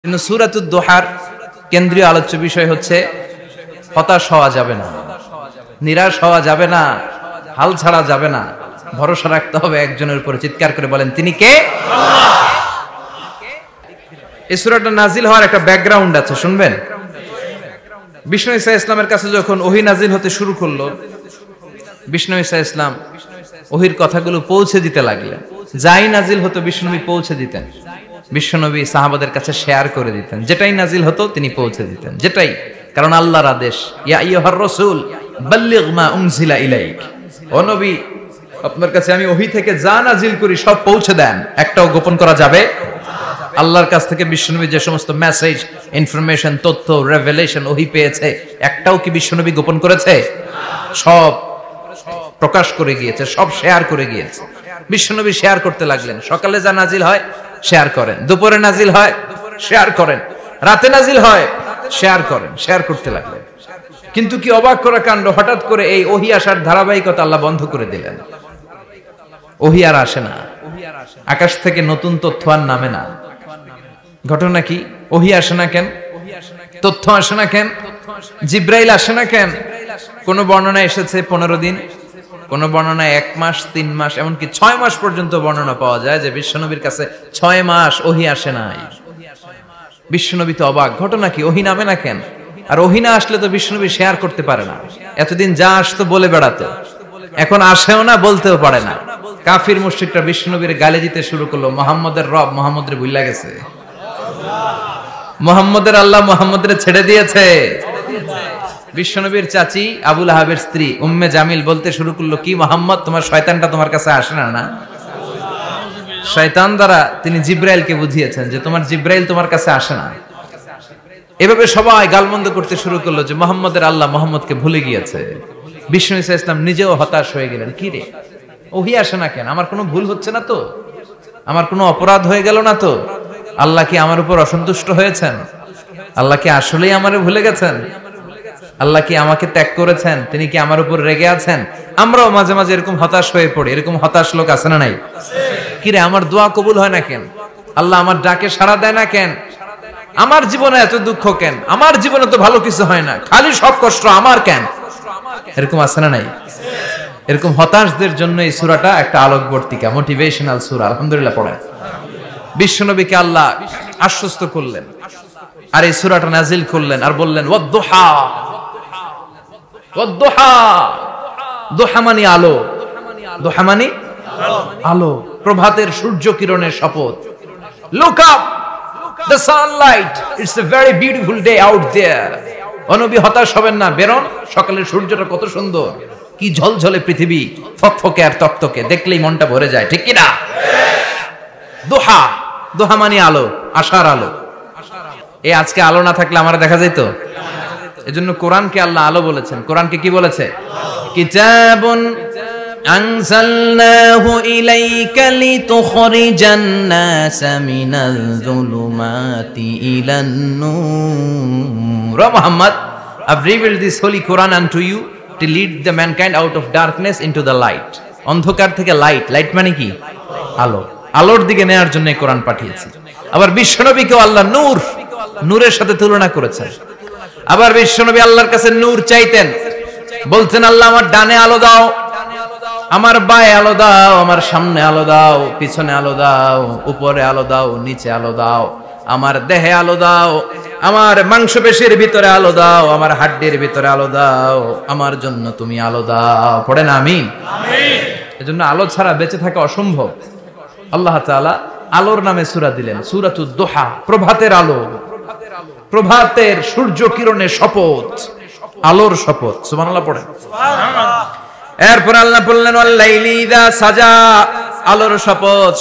সূরাতুদ দোহার কেন্দ্রীয় আলোচ্য বিষয় হচ্ছে হতাশ হওয়া যাবে না, নিরাশ হওয়া যাবে না, হাল ছাড়া যাবে না, ভরসা রাখতে হবে একজনের উপর। চিৎকার করে বলেন, তিনি কে? আল্লাহ। এই সূরাটা নাজিল হওয়ার একটা ব্যাকগ্রাউন্ড আছে, শুনবেন। বিষ্ণু ঈসা ইসলামের কাছে যখন ওহী নাজিল হতে শুরু করলো, বিষ্ণু ঈসা ইসলাম ওহীর কথাগুলো পৌঁছে দিতে লাগলেন। যাই নাজিল হতো বিষ্ণুনবী পৌঁছে দিতেন, বিশ্বনবী সাহাবাদের কাছে শেয়ার করে দিতেন। যেটাই নাজিল হতো তিনি পৌঁছে দিতেন, যেটাই, কারণ আল্লাহর আদেশ, ইয়া আইয়ুহার রাসূল বাল্লিগ মা উনজিলা ইলাইক, ও নবী আপনার কাছে আমি ওহী থেকে যা নাজিল করি সব পৌঁছে দেন, একটাও গোপন করা যাবে। আল্লাহর কাছ থেকে বিশ্বনবী যে সমস্ত মেসেজ, ইনফরমেশন, তথ্য, রেভেলেশন ওহী পেয়েছে, একটাও কি বিশ্বনবী গোপন করেছে? সব প্রকাশ করে গিয়েছে, সব শেয়ার করে গিয়েছে। বিশ্বনবী শেয়ার করতে লাগলেন। সকালে যা নাজিল হয় শেয়ার করেন, দুপুরে নাজিল হয় শেয়ার করেন, রাতে নাজিল হয় শেয়ার করেন, শেয়ার করতে লাগলেন। কিন্তু কি অবাক করা কাণ্ড, হঠাৎ করে এই ওহী আসার ধারাবাহিকতা আল্লাহ বন্ধ করে দিলেন। ওহী আর আসে না, আকাশ থেকে নতুন তথ্য আর নামে না। ঘটনা কি? ওহী আসে না কেন? তথ্য আসে না কেন? জিব্রাইল আসে না কেন? কোন বর্ণনা এসেছে 15 দিন, কোন বর্ণনায় 1 মাস, 3 মাস, এমনকি 6 মাস পর্যন্ত বর্ণনা পাওয়া যায় যে বিশ্বনবীর কাছে 6 মাস ওহী আসে নাই। বিশ্বনবী তো অবাক, ঘটনা কি? ওহী নামে না কেন? আর ওহী না আসলে তো বিশ্বনবী শেয়ার করতে পারে না। এতদিন যা আসতো বলে বেড়াতো, এখন আসেও না, বলতেও পারে না। কাফির মুশরিকরা বিশ্বনবীর গালি দিতে শুরু করলো, মুহাম্মদের রব মুহাম্মদরে ভুইলা গেছে, মুহাম্মদের আল্লাহ মুহাম্মদরে ছেড়ে দিয়েছে। বিশ্বনবীর চাচি আবু লাহাবের স্ত্রী উম্মে জামিল বলতে শুরু করলো, কি মুহাম্মদ, তোমার শয়তানটা তোমার কাছে আসে না? না, শয়তান দ্বারা তিনি জিব্রাইলকে বুঝিয়েছেন যে তোমার জিব্রাইল তোমার কাছে আসে না। এভাবে সবাই গালমন্দ করতে শুরু করলো যে মুহাম্মদের আল্লাহ মুহাম্মদকে ভুলে গিয়েছে। বিষ্ণু ঈসা ইসলাম নিজেও হতাশ হয়ে গেলেন। কি রে, ওহী আসে না কেন? আমার কোনো ভুল হচ্ছে না তো? আমার কোনো অপরাধ হয়ে গেল না তো? আল্লাহ কি আমার উপর অসন্তুষ্ট হয়েছেন? আল্লাহ কি আসলেই আমারে ভুলে গেছেন? আল্লাহ কি আমাকে ত্যাগ করেছেন? তিনি কি আমার উপর রেগে আছেন? আমরাও মাঝে মাঝে এরকম হতাশ হয়ে পড়ি। এরকম হতাশ লোক আছে না নাই? কিরে, আমার দোয়া কবুল হয় না কেন? আল্লাহ আমার ডাকে সাড়া দেয় না কেন? আমার জীবনে এত দুঃখ কেন? আমার জীবনে তো ভালো কিছু হয় না, খালি সব কষ্ট আমার কেন? এরকম আছে না নাই? এরকম হতাশদের জন্য এই সূরাটা একটা আলোকবর্তিকা, মোটিভেশনাল সূরা। আলহামদুলিল্লাহ পড়েন। বিশ্বনবীকে আল্লাহ আশ্বস্ত করলেন আর এই সূরাটা নাজিল করলেন আর বললেন, ওয়াদ-দুহা, ওয়াদ-দুহা, দুহা মানে আলো, দুহা মানে আলো, প্রভাতের সূর্য কিরণের শপথ। Look up, the sunlight, it's a very beautiful day out there. ও নবী, হতাশ হবেন না, বেরোন, সকালের সূর্যটা কত সুন্দর, কি ঝলঝলে পৃথিবী, ফকফকে আর তকতকে, দেখলেই মনটা ভরে যায়, ঠিক কি না? দুহা, দুহা মানে আলো, আশার আলো। এই আজকে আলো না থাকলে আমার দেখা যেত? এজন্য কোরআনকে আল্লাহ আলো বলেছেন। কোরআনকে কি বলেছে? কিতাবুন আনজালনাহু ইলাইকা লিতুখরিজান নাসা মিনাল যুলুমাতি ইলান নূর। Muhammad, I've revealed this holy Quran unto you to lead the mankind out of darkness into the light. অন্ধকার থেকে লাইট, লাইট মানে কি? আলো, আলোর দিকে নেয়ার জন্য কোরআন পাঠিয়েছি। আবার বিশ্বনবীকেও আল্লাহ নূর, নূরের সাথে তুলনা করেছেন। আবার বিশ্বনবী আল্লাহর কাছে নূর চাইতেন, বলতেন, আল্লাহ আমার ডানে আলো দাও, আমার বায়ে আলো দাও, আমার সামনে আলো দাও, পিছনে আলো দাও, উপরে আলো দাও, নিচে আলো দাও, আমার দেহে আলো দাও, আমার মাংসপেশির ভিতরে আলো দাও, আমার হাড্ডির ভিতরে আলো দাও, আমার জন্য তুমি আলো দাও। পড়েন আমিন। এজন্য আলো ছাড়া বেঁচে থাকা অসম্ভব। আল্লাহ তাআলা আলোর নামে সূরা দিলেন, সূরাতুদ দুহা, প্রভাতের আলো, প্রভাতের সূর্য কিরণের শপথ, আলোর শপথ। সুবহানাল্লাহ পড়েন। এরপর আল্লাহ বললেন, ওয়াল লাইলি ইযা সাজা, আলোর শপথ,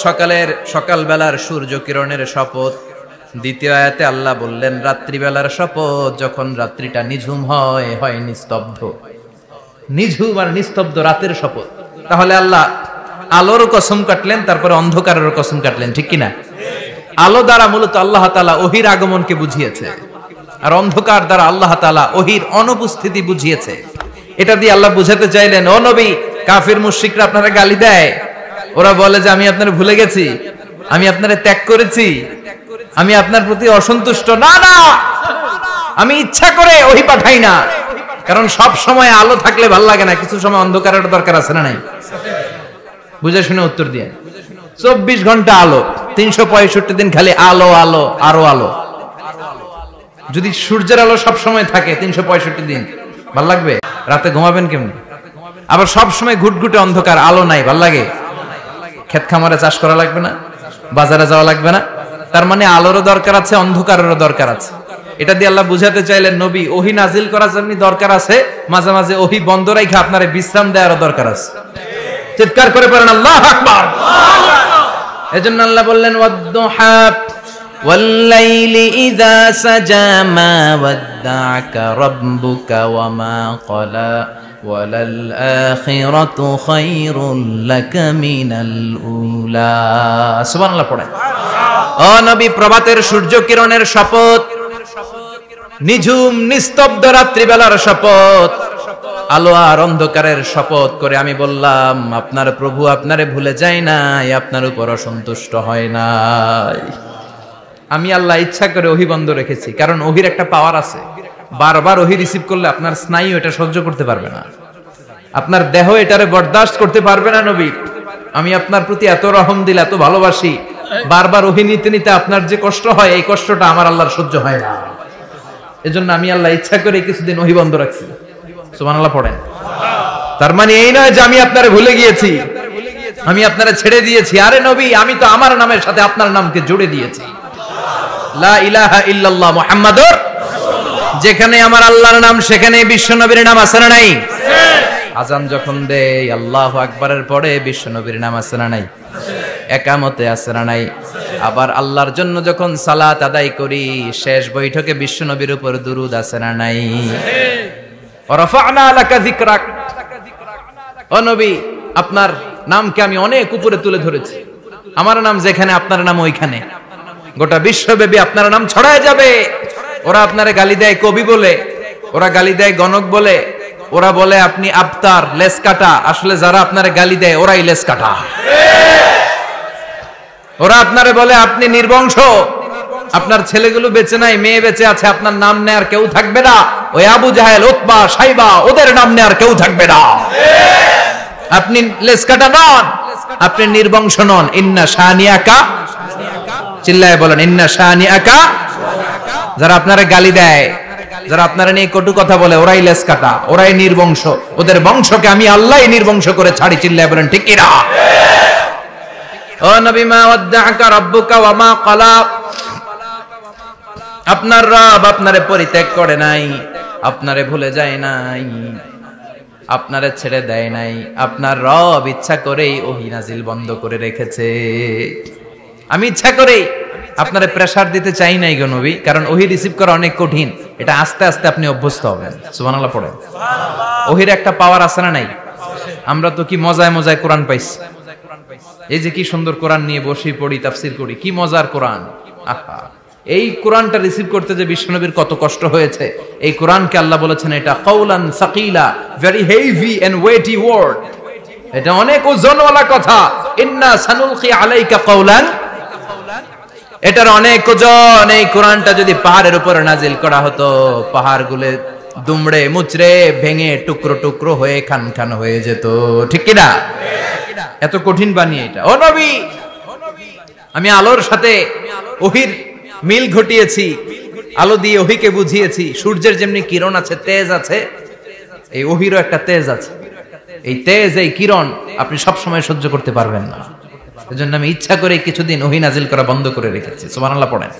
সকালবেলার সূর্য কিরণের শপথ। দ্বিতীয় আয়াতে আল্লাহ বললেন, রাত্রিবেলার শপথ, যখন রাত্রিটা নিঝুম হয়, হয় নিস্তব্ধ, নিঝুম আর নিস্তব্ধ রাতের শপথ। তাহলে আল্লাহ আলোর কসম কাটলেন, তারপরে অন্ধকারের কসম কাটলেন, ঠিক কিনা? আলো দ্বারা মূলত আল্লাহ তাআলা ওহীর আগমনকে বুঝিয়েছে, আর অন্ধকার দ্বারা আল্লাহ তাআলা ওহীর অনুপস্থিতি বুঝিয়েছে। এটা দিয়ে আল্লাহ বুঝাতে চাইলেন, ও নবী, কাফির মুশরিকরা আপনারা গালি দেয়, ওরা বলে যে আমি আপনারে ভুলে গেছি, আমি আপনারে ত্যাগ করেছি, আমি আপনার প্রতি অসন্তুষ্ট না, না, আমি ইচ্ছা করে ওহী পাঠাই না। কারণ সব সময় আলো থাকলে ভাল লাগে না, কিছু সময় অন্ধকারের দরকার আছে না নাই? বুঝে শুনে উত্তর দিয়ে। 24 ঘন্টা আলো, 365 দিন খালি আলো আলো আরো আলো। যদি সূর্যের আলো সব সময় থাকে 365 দিন, ভাল লাগবে? রাতে ঘুমাবেন কেমনে? আবার সব সময় ঘুটঘুটে অন্ধকার, আলো নাই, ভাল লাগে? ক্ষেত খামারে চাষ করা লাগবে না, বাজারে যাওয়া লাগবে না। তার মানে আলোরও দরকার আছে, অন্ধকারেরও দরকার আছে। এটা দিয়ে আল্লাহ বুঝাতে চাইলেন, নবী ওহী নাজিল করার জন্য দরকার আছে, মাঝে মাঝে ওহী বন্ধ রাখা আপনারে বিশ্রাম দেওয়ারও দরকার আছে। চিৎকার করে পড়েন আল্লাহু আকবার। এজন্য আল্লাহ বললেন ওয়াদ-দুহা ওয়াল-লাইলি ইযা সাজা মা ওয়াদ্দা'আকা রাব্বুকা ওয়া মা ক্বালা ওয়ালাল আখিরাতু খায়রুল লাকা মিনাল উলা। সুবহানাল্লাহ পড়েন। ও নবী, প্রভাতের সূর্য কিরণের শপথ, নিঝুম নিস্তব্ধ রাত্রিবেলার শপথ, আলো আর অন্ধকারের শপথ করে আমি বললাম, আপনার প্রভু আপনারে ভুলে যায় নাই, আপনার উপর অসন্তুষ্ট হয় নাই। আমি আল্লাহ ইচ্ছা করে ওহী বন্ধ রেখেছি, কারণ ওহীর একটা পাওয়ার আছে। বারবার ওহী রিসিভ করলে আপনার স্নায়ু এটা সহ্য করতে পারবে না, আপনার দেহ এটারে বরদাস্ত করতে পারবে না। নবী, আমি আপনার প্রতি এত রহম দিল, এত ভালোবাসি, বারবার ওহী নিতে নিতে আপনার যে কষ্ট হয়, এই কষ্টটা আমার আল্লাহর সহ্য হয় না। এজন্য আমি আল্লাহ ইচ্ছা করে কিছুদিন ওহী বন্ধ রাখছি। সুবহানাল্লাহ পড়েন। তার মানে এই নয় যে আমি আপনারে ভুলে গিয়েছি, আমি আপনারে ছেড়ে দিয়েছি। আরে নবী, আমি তো আমার নামের সাথে আপনার নামকে জুড়ে দিয়েছি। লা ইলাহা ইল্লাল্লাহ মুহাম্মাদুর রাসূলুল্লাহ। যেখানে আমার আল্লাহর নাম, সেখানে বিশ্ব নবীর নাম আছে না নাই? আজান যখন দেই আল্লাহু আকবারের পরে বিশ্ব নবীর নাম আছে না নাই? একামতে আছে না নাই? আবার আল্লাহর জন্য যখন সালাত আদায় করি, শেষ বৈঠকে বিশ্ব নবীর উপর দুরূদ আছে না নাই? রাফা'না লাকা যিকরাক। ও নবী, আপনার নামকে আমি অনেক উপরে তুলে ধরেছি। আমার নাম যেখানে, আপনার নাম ওইখানে। গোটা বিশ্বব্যাপী আপনার নাম ছড়ায় যাবে। ওরা আপনারে গালি দেয় কবি বলে, ওরা গালি দেয় গণক বলে, ওরা বলে আপনি আবতার, লেস কাটা। আসলে যারা আপনারে গালি দেয় ওরাই লেস কাটা। ওরা আপনারে বলে আপনি নির্বংশ, আপনার ছেলেগুলো বেঁচে নাই, মেয়ে বেঁচে আছে, আপনার নাম নেয়ার কেউ থাকবে না। ওই আবু জাহেল, উতবা, সাইবা, ওদের নাম নেয়ার কেউ থাকবে না। আপনি লেস কাটা নন, আপনি নির্বংশ নন। ইন্না শানিয়াকা, চিল্লায় বলেন ইন্না শানিয়াকা। যারা আপনারে গালি দেয়, যারা আপনারা নিয়ে কটু কথা বলে, ওরাই লেস কাটা, ওরাই নির্বংশ। ওদের বংশকে আমি আল্লাহই নির্বংশ করে ছাড়ি। চিল্লায় বলেন ঠিক কিনা? ও নবী, মা ওয়াদ্দা'আকা রাব্বুকা ওয়া মা ক্বালা। আপনার রব আপনারে পরিত্যাগ করে নাই, আপনারে ভুলে যায় নাই, আপনারে ছেড়ে দেয় নাই। আপনার রব ইচ্ছা করেই ওহী নাজিল বন্ধ করে রেখেছে। আমি ইচ্ছা করেই আপনারে প্রেসার দিতে চাই নাই গো নবী, কারণ ওহী রিসিভ করা অনেক কঠিন। এটা আস্তে আস্তে আপনি অভ্যস্ত হবেন। সুবহানাল্লাহ পড়েন। ওহীর একটা পাওয়ার আছে না নাই? আমরা তো কি মজায় মজায় কোরআন পাইছি। এই যে কি সুন্দর কোরআন নিয়ে বসে পড়ি, তাফসীর করি, কি মজার কোরআন। আহা, এই কোরআনটা রিসিভ করতে যে বিশ্বনবীর কত কষ্ট হয়েছে। এই কোরআনকে আল্লাহ বলেছেন এটা কাওলান সাকিলা, very heavy and weighty word. এটা অনেক ওজনওয়ালা কথা। ইন্না সানুলকি আলাইকা কাওলান, এটার অনেক ওজন। এই কোরআনটা যদি পাহাড়ের উপর নাজিল করা হতো, পাহাড়গুলো দুমড়ে মুচড়ে ভেঙে টুকরো টুকরো হয়ে খান খান হয়ে যেত। ঠিক কি না? এত কঠিন বানিয়ে এটা। ও নবী, আমি আলোর সাথে ওহীর মিল ঘটিয়েছি, আলো দিয়ে ওহীকে বুঝিয়েছি। সূর্যের যেমনি কিরণ আছে, তেজ আছে, এই ওহীরও একটা তেজ আছে। এই তেজ, এই কিরণ আপনি সব সময় সহ্য করতে পারবেন না। এজন্য আমি ইচ্ছা করে কিছুদিন ওহী নাজিল করা বন্ধ করে রেখেছি। সুবহানাল্লাহ পড়েন।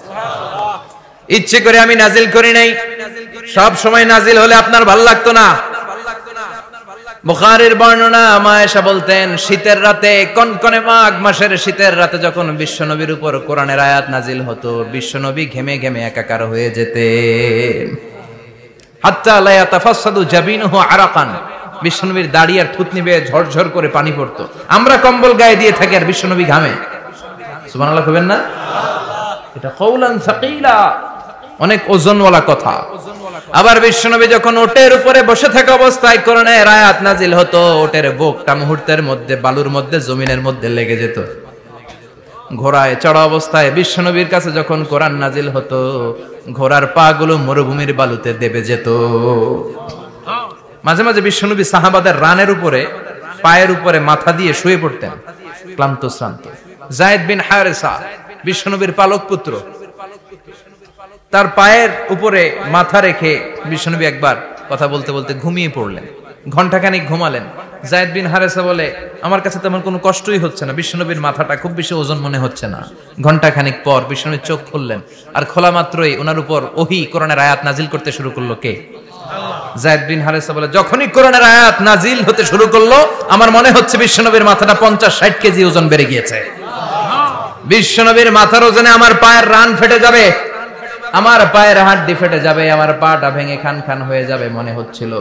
ইচ্ছে করে আমি নাজিল করি নাই। সব সময় নাজিল হলে আপনার ভালো লাগতো না। বুখারীর বর্ণনা, মা আয়েশা বলতেন, শীতের রাতে, কনকনে মাঘ মাসের শীতের রাতে যখন বিশ্বনবীর উপর কোরআনের আয়াত নাজিল হতো, বিশ্বনবী ঘেমে ঘেমে একাকার হয়ে যেতেন। হাত্তা লা ইয়াতাফাসসাদু জাবিনুহু আরাকান। বিশ্বনবীর দাড়ি আর থুতনি বেয়ে ঝরঝর করে পানি পড়তো। আমরা কম্বল গায়ে দিয়ে থাকি আর বিশ্বনবী ঘামে। সুবহানাল্লাহ কইবেন না? এটা কাওলান সাকিলা, অনেক ওজনওয়ালা কথা। আবার বিশ্বনবী যখন ওটের উপরে বসে থাকা অবস্থায় কোরআনের আয়াত নাজিল হতো, ওটের বুকটা মুহূর্তের মধ্যে বালুর মধ্যে, জমিনের মধ্যে লেগে যেত। ঘোড়ায় চড়া অবস্থায় বিশ্বনবীর কাছে যখন কোরআন নাজিল হতো, ঘোড়ার পা গুলো মরুভূমির বালুতে দেবে যেত। মাঝে মাঝে বিশ্বনবী সাহাবাদের রানের উপরে, পায়ের উপরে মাথা দিয়ে শুয়ে পড়তেন, ক্লান্ত শ্রান্ত। যায়েদ বিন হারেসা, বিশ্বনবীর পালক পুত্র, তার পায়ের উপরে মাথা রেখে বিশ্বনবী একবার কথা বলতে বলতে ঘুমিয়ে পড়লেন, ঘন্টাখানিক ঘুমালেন। যায়েদ বিন হারেসা বলে, আমার কাছে তেমন কোনো কষ্টই হচ্ছে না, বিশ্বনবীর মাথাটা খুব বেশি ওজন মনে হচ্ছে না। ঘন্টাখানিক পর বিশ্বনবীর চোখ খুললেন, আর খোলা মাত্রই ওনার উপর ওহী কোরআনের আয়াত নাজিল করতে শুরু করলো। কে? যায়েদ বিন হারেসা বলে, যখনই কোরআনের আয়াত নাজিল হতে শুরু করলো, আমার মনে হচ্ছে বিশ্বনবীর মাথাটা 50-60 কেজি ওজন বেড়ে গিয়েছে। বিশ্বনবীর মাথার ওজনে আমার পায়ের রান ফেটে যাবে, আমার পায়ের হাড্ডি ফেটে যাবে, আমার পাটা ভেঙে খান খান হয়ে যাবে মনে হচ্ছিল।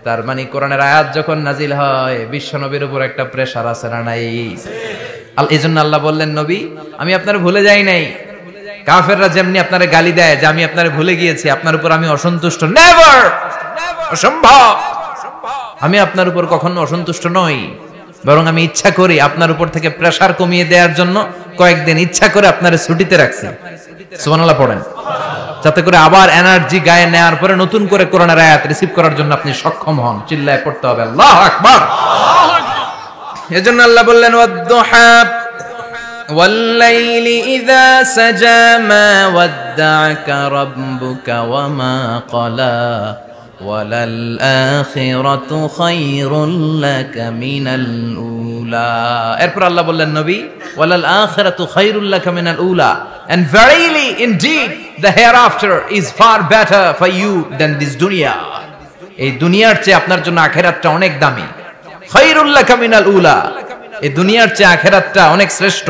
তার মানে কোরআনের আয়াত যখন নাজিল হয়, বিশ্বনবীর উপর একটা প্রেসার আছে না নাই? এজন্য আল্লাহ বললেন, নবী আমি আপনার ভুলে যাই নাই। কাফেররা যেমনি আপনারে গালি দেয় যে আমি আপনারে ভুলে গিয়েছি, আপনার উপর আমি অসন্তুষ্ট, নেভার, অসম্ভব। আমি আপনার উপর কখনো অসন্তুষ্ট নই, বরং আমি ইচ্ছা করি আপনার উপর থেকে প্রেসার কমিয়ে দেওয়ার জন্য কয়েকদিন ইচ্ছা করে আপনারে ছুটিতে রাখছি। সুবহানাল্লাহ পড়েন, যাতে করে আবার এনার্জি গায়ে নেওয়ার পরে নতুন করে কোরআনের আয়াত রিসিভ করার জন্য আপনি সক্ষম হন। চিল্লায় পড়তে হবে আল্লাহু আকবার। এজন্য আল্লাহ বললেন, ওয়াদ-দুহা ওয়াল-লাইলি ইযা সাজা মা ওয়াদ্দা'আকা রাব্বুকা ওয়া মা ক্বালা ওয়ালাল আখিরাতু খায়রুল লাকা মিনাল উলা। এরপর আল্লাহ বললেন, নবী ওয়ালাল আখিরাতু খায়রুল লাকা মিনাল উলা, and verily indeed the hereafter is far better for you than this dunya. এই দুনিয়ার চেয়ে আপনার জন্য আখিরাতটা অনেক দামি। খায়রুল লাকা মিনাল উলা, এই দুনিয়ার চেয়ে আখিরাতটা অনেক শ্রেষ্ঠ।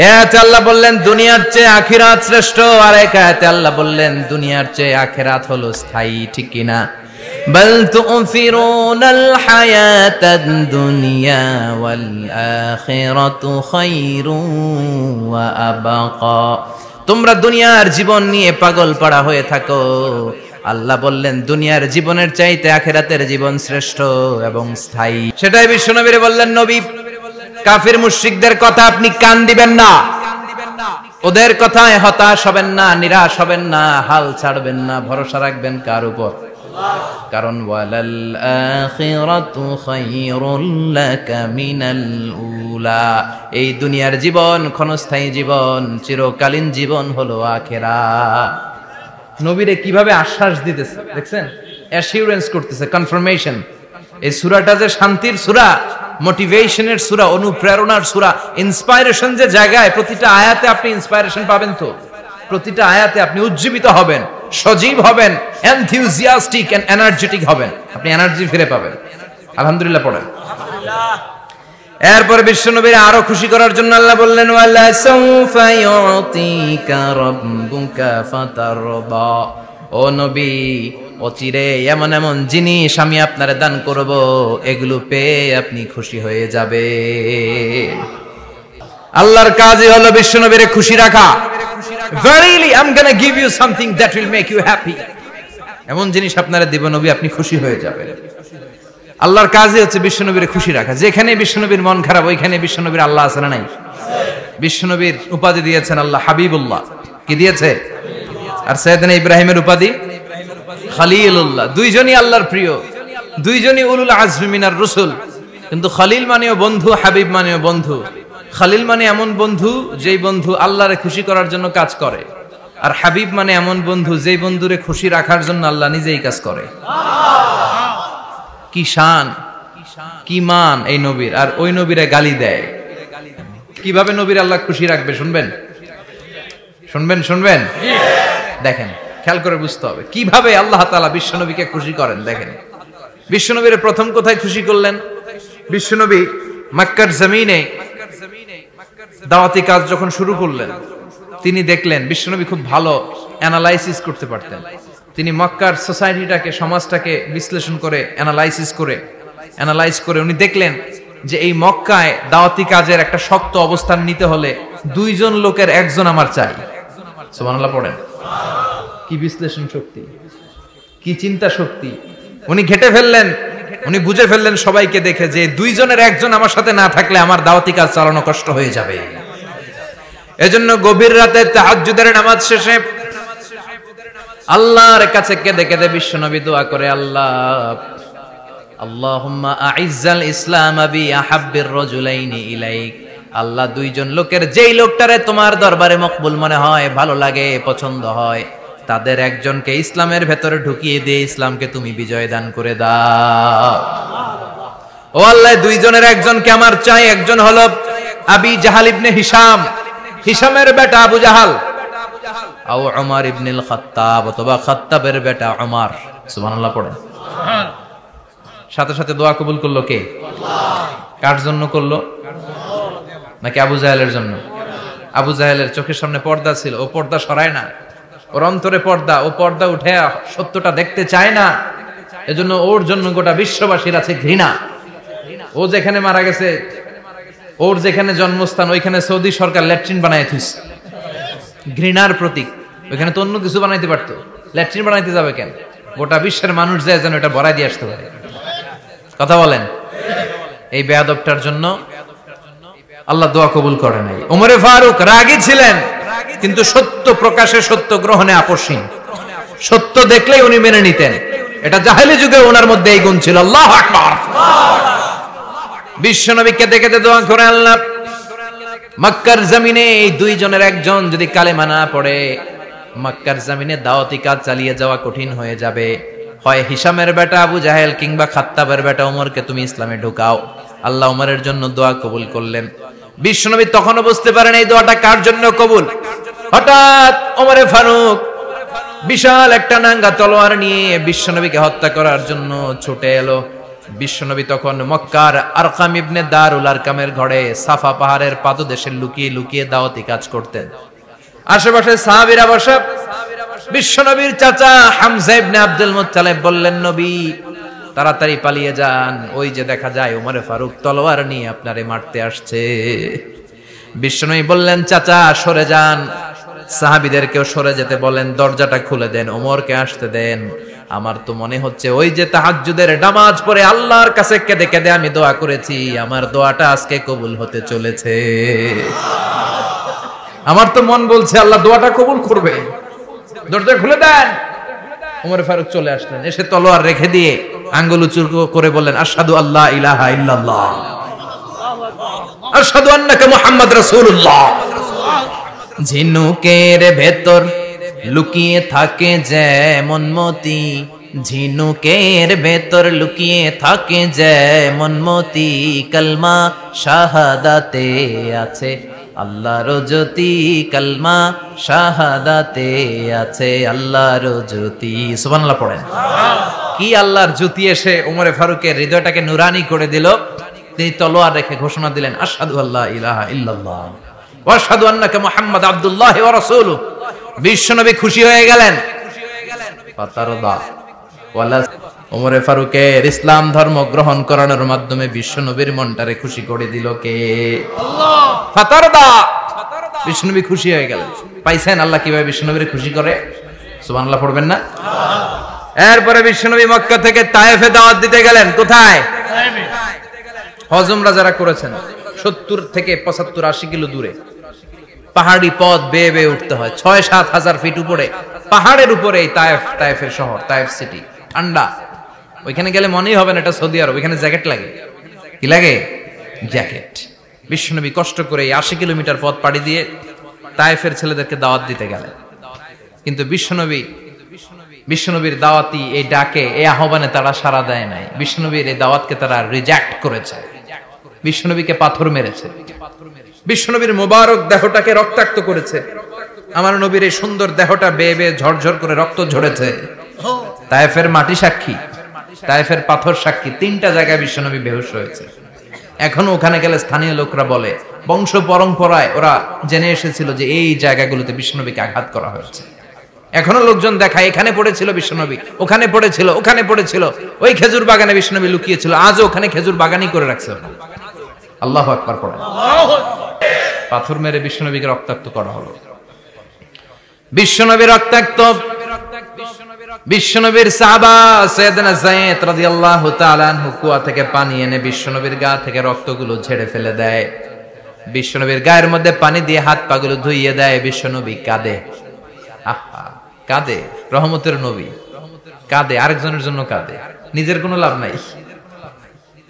এতে আল্লাহ বললেন দুনিয়ার চেয়ে আখিরাত শ্রেষ্ঠ, আর এক আয়াতে আল্লাহ বললেন দুনিয়ার চেয়ে আখিরাত হলো স্থায়ী। ঠিক কি না? বাল তু'থিরুনাল হায়াতাদ দুনিয়া ওয়াল আখিরাতু খায়রুন ওয়া আবকা। তোমরা দুনিয়ার জীবন নিয়ে পাগল পাড়া হয়ে থাকো, আল্লাহ বললেন দুনিয়ার জীবনের চাইতে আখিরাতের জীবন শ্রেষ্ঠ এবং স্থায়ী। সেটাই বিশ্বনবীরে বললেন, নবী কাফির মুশরিকদের কথা আপনি কান দিবেন না, ওদের কথায় হতাশ হবেন না, নিরাশ হবেন না, হাল ছাড়বেন না, ভরসা রাখবেন কার উপর? কারণ ওয়ালাল আখিরাতু খায়রুল লাকা মিনাল উলা, এই দুনিয়ার জীবন ক্ষণস্থায়ী জীবন, চিরকালীন জীবন হলো আখিরাত। নবীরে কিভাবে আশ্বাস দিতেছে দেখছেন, অ্যাসিউরেন্স করতেছে, কনফার্মেশন। এই সূরাটা যে শান্তির সূরা, মোটিভেশনের সূরা, অনুপ্রেরণার সূরা, ইন্সপাইরেশন যে জায়গায়, প্রতিটা আয়াতে আপনি ইন্সপাইরেশন পাবেন। তো প্রতিটা আয়াতে আপনি উজ্জীবিত হবেন, সজীব হবেন, এনথিউজিয়াস্টিক এন্ড এনার্জেটিক হবেন, আপনি এনার্জি ফিরে পাবেন। আলহামদুলিল্লাহ পড়েন। এরপর বিশ্বনবীর আরো খুশি করার জন্য আল্লাহ বললেন, ওয়ালা সাউফা ইউতিকা রাব্বুকা ফাতারদা। ও নবী, অচিরে এমন এমন জিনিস আমি আপনারে দান করব, এগুলো পেয়ে আপনি খুশি হয়ে যাবেন। আল্লাহর কাজই হলো বিশ্বনবীরে খুশি রাখা। Verily I'm going to give you something that will make you happy. এমন জিনিস আপনারা দিব নবী, আপনি খুশি হয়ে যাবেন। আল্লাহর কাজই হচ্ছে বিশ্বনবীরে খুশি রাখা। যেখানে বিশ্বনবীর মন খারাপ, ওইখানে বিশ্বনবীর আল্লাহ আছে না নাই? বিশ্বনবীর উপাধি দিয়েছেন আল্লাহ হাবিবুল্লাহ। কি দিয়েছে? আর সাইয়েদনা ইব্রাহিমের উপাধি খলিলুল্লাহ। দুইজনই আল্লাহর প্রিয়, দুইজনই উলুল আজমি মিনার রাসূল। কিন্তু খলিল মানেও বন্ধু, হাবিব মানেও বন্ধু। খলিল মানে এমন বন্ধু যেই বন্ধু আল্লাহরে খুশি করার জন্য কাজ করে, আর হাবিব মানে এমন বন্ধু যেই বন্ধুরে খুশি রাখার জন্য আল্লাহ নিজেই কাজ করে। কি শান, কি মান এই নবীর, আর ওই নবীরে গালি দেয়। কিভাবে নবীর আল্লাহ খুশি রাখবে শুনবেন? শুনবেন শুনবেন দেখেন, খেয়াল করে বুঝতে হবে কিভাবে আল্লাহ তাআলা বিশ্বনবীকে খুশি করেন। দেখেন বিশ্বনবীর প্রথম কোথায় খুশি করলেন? বিশ্বনবী মক্কার জমিনে দাওয়াতি কাজ যখন শুরু করলেন, তিনি দেখলেন বিশ্বনবী খুব ভালো অ্যানালাইসিস করতে পারতেন। তিনি মক্কার সোসাইটিটাকে, সমাজটাকে বিশ্লেষণ করে অ্যানালাইজ করে উনি দেখলেন যে এই মক্কায় দাওয়াতি কাজের একটা শক্ত অবস্থান নিতে হলে দুইজন লোকের একজন আমার চাই। সুবহানাল্লাহ পড়েন। কি বিশ্লেষণ শক্তি, কি চিন্তা শক্তি! উনি ঘেটে ফেললেন, উনি বুঝে ফেললেন সবাইকে দেখে যে দুইজনের একজন আমার সাথে না থাকলে আমার দাওয়াতি কাজ চালানো কষ্ট হয়ে যাবে। এজন্য গভীর রাতে তাহাজ্জুদের নামাজ শেষে আল্লাহর কাছে কেঁদে কেঁদে বিশ্বনবী দোয়া করে, আল্লাহ আল্লাহুম্মা আইজ্জাল ইসলাম বি আহাব্বির রাজুলাইনি ইলাইক। আল্লাহ, দুইজন লোকের যেই লোকটারে তোমার দরবারে মকবুল মনে হয়, ভালো লাগে, পছন্দ হয়, তাদের একজনকে ইসলামের ভেতরে ঢুকিয়ে দিয়ে ইসলামকে তুমি বিজয় দান করে দাও। ও আল্লাহ, দুইজনের একজনকে আমার চাই। একজন হলো আবি জাহাল ইবনে হিশাম, হিশামের বেটা আবু জাহাল, আও উমর ইবনুল খাত্তাব, অথবা খাত্তাবের বেটা উমর। সুবহানাল্লাহ পড়েন। সাথে সাথে দোয়া কবুল করলো কে? আল্লাহ। কার জন্য করলো? নাকি আবু জাহেলের জন্য? আবু জাহেলের চোখের সামনে পর্দা ছিল, ও পর্দা সরায় না। ওর অন্তরে পর্দা, ও পর্দা উঠে সত্যটা দেখতে চায় না। এজন্য ওর জন্য গোটা বিশ্ববাসীর আছে ঘৃণা। ও যেখানে মারা গেছে, ওর যেখানে জন্মস্থান, ওইখানে সৌদি সরকার ল্যাট্রিন বানায় থুইছে, ঘৃণার প্রতীক। ওইখানে তো অন্য কিছু বানাইতে পারতো, ল্যাট্রিন বানাইতে যাবে কেন? গোটা বিশ্বের মানুষ যায় যেন এটা ভরাই দিয়ে আসতে পারে। কথা বলেন। এই বেয়াদবটার জন্য আল্লাহ দোয়া কবুল করে নাই। ওমরে ফারুক রাগী ছিলেন, কিন্তু সত্য প্রকাশে, সত্য গ্রহণে আপোষহীন। সত্য দেখলেই উনি মেনে নিতেন। এটা জাহেলি যুগে ওনার মধ্যে এই গুণ ছিল। আল্লাহু আকবার। বিশ্বনবী কেঁদে কেঁদে দোয়া করে, আল্লাহ মক্কার জমিনে এই দুইজনের একজন যদি কালেমা না পড়ে, মক্কার জমিনে দাওয়াতি কাজ চালিয়ে যাওয়া কঠিন হয়ে যাবে। হয় হিশামের বেটা আবু জাহেল কিংবা খাত্তাবের বেটা ওমরকে তুমি ইসলামে ঢুকাও। আল্লাহ ওমরের জন্য দোয়া কবুল করলেন। বিশ্বনবী তখনও বুঝতে পারেন এই দোয়াটা কার জন্য কবুল। হঠাৎ ওমরে ফারুক বিশাল একটা নাঙ্গা তলোয়ার নিয়ে বিশ্বনবীকে হত্যা করার জন্য ছুটে এলো। বিশ্বনবী তখন মক্কার আরকাম ইবনে দারুল আরকামের ঘরে সাফা পাহাড়ের পাদদেশে লুকিয়ে লুকিয়ে দাওয়াতি কাজ করতেন। আশেপাশে সাহাবীরা বসা। বিশ্বনবীর চাচা হামজা ইবনে আব্দুল মুত্তালিব বললেন, নবী তাড়াতাড়ি পালিয়ে যান, ওই যে দেখা যায় ওমরে ফারুক তলোয়ার নিয়ে আপনারে মারতে আসছে। বিশ্বনবী বললেন, চাচা সরে যান। সাহাবীদেরকেও সরে যেতে বলেন, দরজাটা খুলে দেন, ওমরকে আসতে দেন। আমার তো মনে হচ্ছে ওই যে তাহাজ্জুদের নামাজ পড়ে আল্লাহর কাছে কেঁদে কেঁদে আমি দোয়া করেছি, আমার দোয়াটা আজকে কবুল হতে চলেছে। আমার তো মন বলছে আল্লাহ দোয়াটা কবুল করবে। দরজা খুলে দেন। ওমর ফারুক চলে আসলেন, এসে তলোয়ার রেখে দিয়ে আঙ্গুল উঁচু করে বললেন, আশহাদু আল্লা ইলাহা ইল্লাল্লাহ, আশহাদু আন্নাকা মুহাম্মাদ রাসূলুল্লাহ। ঝিনুকের ভেতর লুকিয়ে থাকে যেমন মতি, ঝিনুকের ভেতর লুকিয়ে থাকে যেমন মতি, কালমা শাহাদাতে আছে আল্লাহর জ্যোতি, কালমা শাহাদাতে আছে আল্লাহর জ্যোতি। সুবহানাল্লাহ পড়েন। কি আল্লাহর জ্যোতি এসে ওমরে ফারুকের হৃদয়টাকে নুরানি করে দিল। তিনি তলোয়ার রেখে ঘোষণা দিলেন, আশহাদু আল্লা ইলাহা ইল্লাল্লাহ ওয়া আশহাদু আন্নাকা মুহাম্মাদ আব্দুল্লাহ ওয়া রাসূলুহু। বিশ্বনবী খুশি হয়ে গেলেন। ফাতারদা ওয়ালা ওমরে ফারুকের ইসলাম ধর্ম গ্রহণ করানোর মাধ্যমে বিশ্বনবীর মনটারে খুশি করে দিল কে? আল্লাহ। ফাতারদা, বিশ্বনবী খুশি হয়ে গেলেন। পাইছেন আল্লাহ কিভাবে বিশ্বনবীরে খুশি করে? সুবহানাল্লাহ পড়বেন না? এরপরে বিশ্বনবী মক্কা থেকে তায়েফে দাওয়াত দিতে গেলেন। কোথায়? হজমরা যারা করেছেন 70 থেকে 75 80 কিলো দূরে পাহাড়ি পথ বেয়ে বেয়ে উঠতে হয়। 6-7 হাজার ফিট উপরে পাহাড়ের উপরে এই তায়েফের শহর, তায়েফ সিটি। ঠান্ডা। ওইখানে গেলে মনেই হবে না এটা সৌদি আরব। ওইখানে জ্যাকেট লাগে। কি লাগে? জ্যাকেট। বিশ্বনবী কষ্ট করে 80 কিলোমিটার পথ পাড়ি দিয়ে তায়েফের ছেলেদেরকে দাওয়াত দিতে গেলেন। কিন্তু বিশ্বনবীর দাওয়াতি এই ডাকে, এই আহ্বানে তারা সাড়া দেয় নাই। বিশ্বনবীর এই দাওয়াতকে তারা রিজেক্ট করেছে। বিশ্বনবীকে পাথর মেরেছে। বিশ্বনবীর মোবারক দেহটাকে রক্তাক্ত করেছে। আমার নবীর এই সুন্দর দেহটা বেয়ে বেয়ে ঝরঝর করে রক্ত ঝরেছে। তায়েফের মাটি সাক্ষী, তায়েফের পাথর সাক্ষী। 3টা জায়গায় বিশ্বনবী বেহুশ হয়েছে। এখনো ওখানে গেলে স্থানীয় লোকরা বলে, বংশ পরম্পরায় ওরা জেনে এসেছিল যে এই জায়গাগুলোতে বিশ্বনবীকে আঘাত করা হয়েছে। এখনো লোকজন দেখায়, এখানে পড়েছিল বিশ্বনবী, ওখানে পড়েছিল, ওখানে পড়েছিল, ওই খেজুর বাগানে বিশ্বনবী লুকিয়েছিল, আজও ওখানে খেজুর বাগানই করে রাখছে। আল্লাহু আকবার পড়েন। পাথর মেরে বিশ্বনবীকে রক্তাক্ত করা হলো। বিশ্বনবী রক্তাক্ত। বিশ্বনবীর সাহাবা সাইয়েদনা যায়েদ রাদিয়াল্লাহু তাআলা আনহু কুয়া থেকে পানি এনে বিশ্বনবীর গা থেকে রক্তগুলো ঝেড়ে ফেলে দেয়। বিশ্বনবীর গায়ের মধ্যে পানি দিয়ে হাত পাগুলো ধুইয়ে দেয়, বিশ্বনবী কাঁদে, আহা কাঁদে, রহমতের নবী কাঁদে, আরেকজনের জন্য কাঁদে, নিজের কোনো লাভ নাই।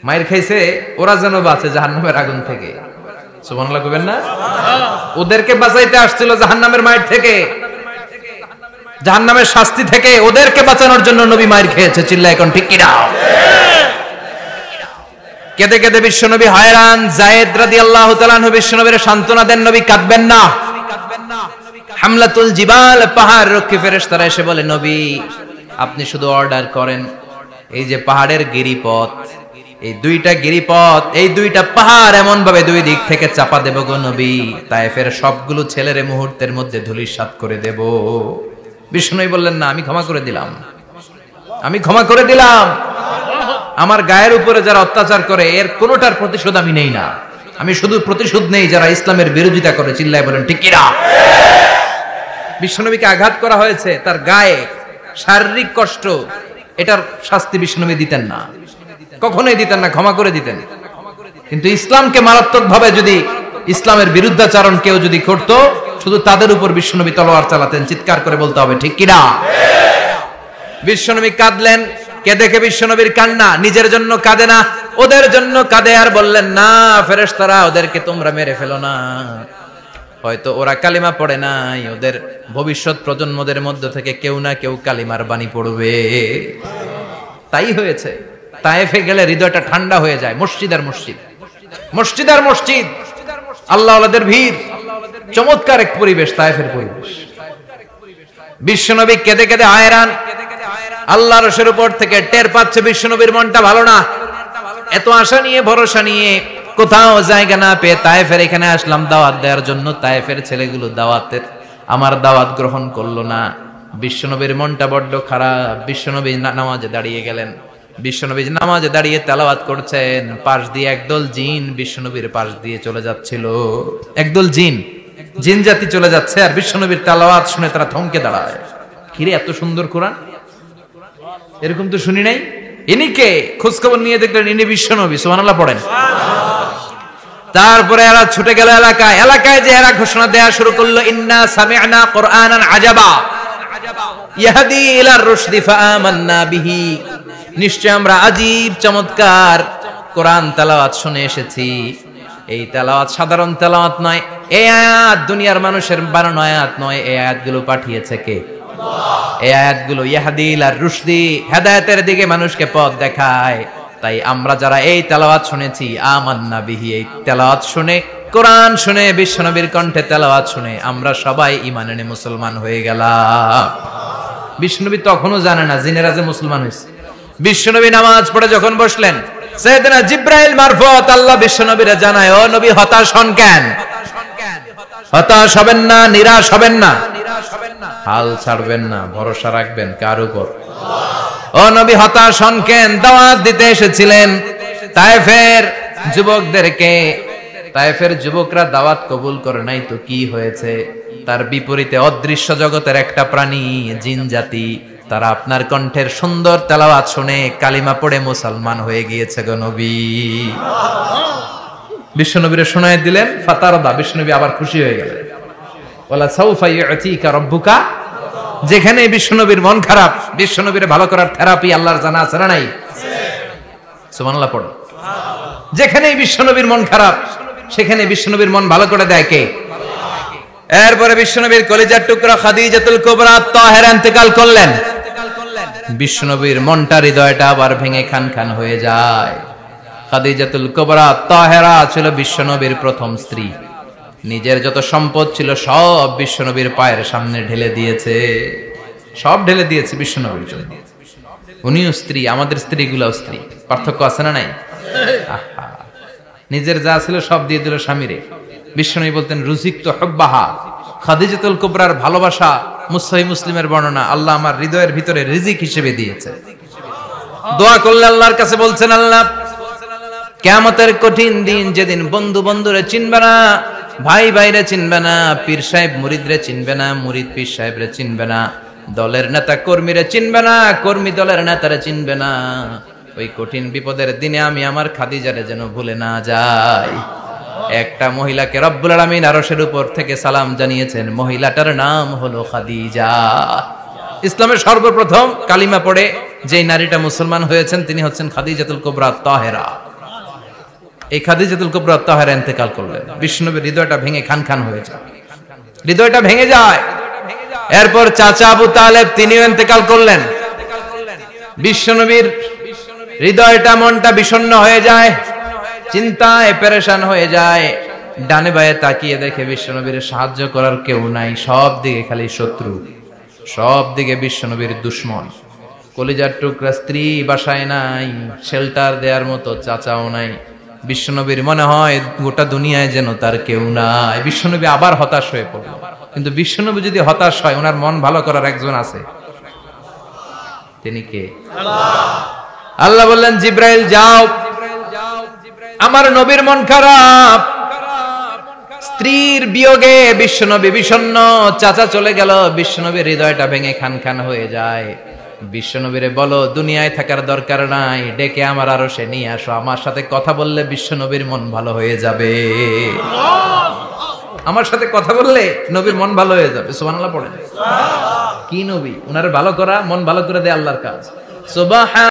মায়ের খাইছে, ওরা যেন বাঁচে জাহান্নামের আগুন থেকে। সুবহানাল্লাহ কইবেন না? ওদেরকে বাঁচাইতে আসছিল জাহান্নামের মায়ের থেকে, জাহান্নামের শাস্তি থেকে, ওদেরকে বাঁচানোর জন্য নবী মায়ের খেয়েছে। চিল্লায় এখন ঠিক কিনা? কেঁদে কেঁদে বিশ্বনবী হয়রান। যায়েদ রাদিয়াল্লাহু তাআলা আনহু বিশ্বনবীর সান্ত্বনা দেন, নবী কাঁদবেন না। হামলাতুল জিবাল, পাহাড় রক্ষী ফেরেশতারা এসে বলে, নবী আপনি শুধু অর্ডার করেন, এই যে পাহাড়ের গিরিপথ, এই দুইটা গিরিপথ, এই দুইটা পাহাড় এমন ভাবে দুই দিক থেকে চাপা দেব গো নবী, তায়েফের সবগুলো ছেলেরে মুহূর্তের মধ্যে ধূলিসাৎ করে দেব। বিষ্ণুই বললেন, না আমি ক্ষমা করে দিলাম, আমি ক্ষমা করে দিলাম। আমার গায়ের উপরে যারা অত্যাচার করে এর কোনোটার প্রতিশোধ আমি নেই না, আমি শুধু প্রতিশোধ নেই যারা ইসলামের বিরোধিতা করে। চিল্লায় বলেন ঠিক কিনা? বিশ্বনবীকে আঘাত করা হয়েছে, তার গায়ে শারীরিক কষ্ট, এটার শাস্তি বিশ্বনবী দিতেন না, কখনোই দিতেন না, ক্ষমা করে দিতেন। কিন্তু ইসলামকে মারাত্মক ভাবে যদি ইসলামের বিরুদ্ধাচরণ কেউ যদি করত, শুধু তাদের উপর বিশ্বনবী তলোয়ার চালাতেন। চিৎকার করে বলতে হবে ঠিক কিনা? বিশ্বনবী কাঁদলেন। কে দেখে বিশ্বনবীর কান্না, নিজের জন্য কাঁদে না, ওদের জন্য কাঁদে। আর বললেন, না ফেরেশতারা ওদেরকে তোমরা মেরে ফেলো না, হয়তো ওরা কালিমা পড়ে নাই, ওদের ভবিষ্যৎ প্রজন্মদের মধ্য থেকে কেউ না কেউ কালিমার বাণী পড়বে। তাই হয়েছে। তায়েফে গেলে হৃদয়টা ঠান্ডা হয়ে যায়। মসজিদ আর মসজিদ, মসজিদ আর মসজিদ, আল্লাহওয়ালাদের ভিড়, চমৎকার এক পরিবেশ, তায়েফের পরিবেশ। বিশ্বনবী কেঁদে কেঁদে হয়রান। আল্লাহর রসের উপর থেকে টের পাচ্ছে বিশ্বনবীর মনটা ভালো না। এত আশা নিয়ে, ভরসা নিয়ে, কোথাও জায়গা না পেয়ে তায়েফের এখানে আসলাম দাওয়াত দেওয়ার জন্য। তায়েফের ছেলেগুলো দাওয়াতের আমার দাওয়াত গ্রহণ করলো না। বিশ্বনবীর মনটা বড্ড খারাপ। বিশ্বনবী নামাজে দাঁড়িয়ে গেলেন। বিশ্বনবী নামাজে দাঁড়িয়ে তেলাওয়াত করছেন, পাশ দিয়ে একদল জিন বিশ্বনবীর পাশ দিয়ে চলে যাচ্ছিল। একদল জিন, জিন জাতি চলে যাচ্ছে, আর বিশ্বনবীর তেলাওয়াত শুনে তারা থমকে দাঁড়ায়। কিরে এত সুন্দর কোরআন, এরকম তো শুনি নাই। ইনি কে? খোঁজখবর নিয়ে দেখলেন ইনি বিশ্বনবী। সুবহানাল্লাহ পড়েন। তারপরে এরা ছুটে গেল এলাকায়। এলাকায় যে এরা ঘোষণা দেয়া শুরু করলো, ইন্না সামি'না কুরআনান আজাবা ইয়াহদি ইলার রুশদি ফাআমান্না বিহি, নিশ্চয় আমরা আজীব চমৎকার কোরআন তেলাওয়াত শুনে এসেছি। এই তেলাওয়াত সাধারণ তেলাওয়াত নয়, এই আয়াত দুনিয়ার মানুষের বানানো আয়াত নয়, এই আয়াতগুলো পাঠিয়েছে কে? এই আয়াতগুলো ইয়াহদি ইলার রুশদি, হেদায়েতের দিকে মানুষকে পথ দেখায়। তাই আমরা যারা এই তেলাওয়াত শুনেছি, আমান্না বিহি, এই তেলাওয়াত শুনে, কোরআন শুনে, বিশ্বনবীর কণ্ঠে তেলাওয়াত শুনে আমরা সবাই ঈমান এনে মুসলমান হয়ে গেলাম। বিশ্বনবী তখনও জানে না জিনেরা যে মুসলমান হয়েছে। বিশ্বনবী নামাজ পড়ে যখন বসলেন, সাইয়েদনা জিব্রাইল মারফত আল্লাহ বিশ্বনবীরে জানায়, ও নবী হতাশ হন কেন? হতাশ হবেন না, নিরাশ হবেন না, হাল ছাড়বেন না, ভরসা রাখবেন কার উপর? ও নবী হতাশ হন কেন? দাওয়াত দিতে এসেছিলেন তায়েফের যুবকদেরকে। তায়েফের যুবকরা দাওয়াত কবুল করে নাই তো কি হয়েছে? তার বিপরীতে অদৃশ্য জগতের একটা প্রাণী, জিন জাতি, তারা আপনার কণ্ঠের সুন্দর তেলাওয়াত শুনে কালিমা পড়ে মুসলমান হয়ে গিয়েছে গো নবী। বিশ্বনবীরে শোনায় দিলেন, ফাতারদা, বিশ্বনবী আবার খুশি হয়ে গেলেন। ওয়ালা সাউফা ইউতিকা রাব্বুকা, যেখানে বিশ্বনবীর মন খারাপ, বিশ্বনবীরে ভালো করার থেরাপি আল্লাহর জানা আছে না নাই? সুবহানাল্লাহ পড়ো। যেখানেই বিশ্বনবীর মন খারাপ, সেখানে বিশ্বনবীর মন ভালো করে দেয় কে? এরপরে বিশ্বনবীর কলিজার টুকরা খাদিজাতুল কুবরা তাহেরা ইন্তেকাল করলেন। বিশ্বনবীর মনটা, হৃদয়টা আবার ভেঙে খান খান হয়ে যায়। খাদিজাতুল কুবরা তাহেরা ছিল বিশ্বনবীর প্রথম স্ত্রী। নিজের যত সম্পদ ছিল সব বিশ্বনবীর পায়ের সামনে ঢেলে দিয়েছে, সব ঢেলে দিয়েছে বিশ্বনবীর জন্য। উনিও স্ত্রী, আমাদের স্ত্রীগুলাও স্ত্রী, পার্থক্য আছে না নাই? নিজের যা ছিল সব দিয়ে দিল স্বামীরে। বিশ্বনবী বলতেন, রুজিকতু হুব্বাহা, খাদিজাতুল কুবরার ভালোবাসা সহিহ মুসলিমের বর্ণনা আল্লাহ আমার হৃদয়ের ভিতরে রিজিক হিসেবে দিয়েছে। দোয়া করলে আল্লাহর কাছে বলছেন, আল্লাহ কিয়ামতের কঠিন দিন, যেদিন বন্ধু বন্ধুরে চিনবে না, ভাই ভাইরে চিনবে না, পীর সাহেব মুরিদরে চিনবে না, মুরিদ পীর সাহেবরে চিনবে না, দলের নেতা কর্মীরে চিনবে না, কর্মী দলের নেতারে চিনবে না, ওই কঠিন বিপদের দিনে আমি আমার খাদিজারে যেন ভুলে না যাই। একটা মহিলাকে রব্বুল আলামিন আরশের উপর থেকে সালাম জানিয়েছেন, মহিলাটার নাম হলো খাদিজা। ইসলামের সর্বপ্রথম কালিমা পড়ে যে নারীটা মুসলমান হয়েছেন তিনি হচ্ছেন খাদিজাতুল কুবরা তাহেরা। এই খাদিজাতুল কুবরা তাহেরা ইন্তেকাল করলেন, বিশ্বনবীর হৃদয়টা ভেঙে খান খান হয়ে যায়, হৃদয়টা ভেঙে যায়। এরপর চাচা আবু তালেব তিনিও ইন্তেকাল করলেন। বিশ্বনবীর হৃদয়টা মনটা বিষণ্ণ হয়ে যায়, চিন্তায় পেরেশান হয়ে যায়। ডানে বায়ে তাকিয়ে দেখে বিশ্বনবীর সাহায্য করার কেউ নাই, সব দিকে খালি শত্রু, সব দিকে বিশ্বনবীর দুশ্মন। কলিজার টুকরা স্ত্রী বাসায় নাই, শেল্টার দেওয়ার মতো চাচাও নাই। বিশ্বনবীর মনে হয় গোটা দুনিয়ায় যেন তার কেউ নাই। বিশ্বনবী আবার হতাশ হয়ে পড়ল। কিন্তু বিশ্বনবী যদি হতাশ হয়, ওনার মন ভালো করার একজন আছে, তিনি কে? আল্লাহ বললেন, জিব্রাইল যাও, আমার নবীর মন খারাপ, স্ত্রীর বিয়োগে বিশ্বনবী বিষণ্ণ, চাচা চলে গেল, বিশ্বনবীর হৃদয়টা ভেঙে খান খান হয়ে যায়। বিশ্বনবীরে বলো দুনিয়ায় থাকার দরকার নাই, ডেকে আমার আরশে নিয়ে আসো, আমার সাথে কথা বললে বিশ্বনবীর মন ভালো হয়ে যাবে। আমার সাথে কথা বললে নবীর মন ভালো হয়ে যাবে। সুবহানাল্লাহ পড়েন। কি নবী? উনার ভালো করা, মন ভালো করে দেয় আল্লাহর কাজ। সুবহান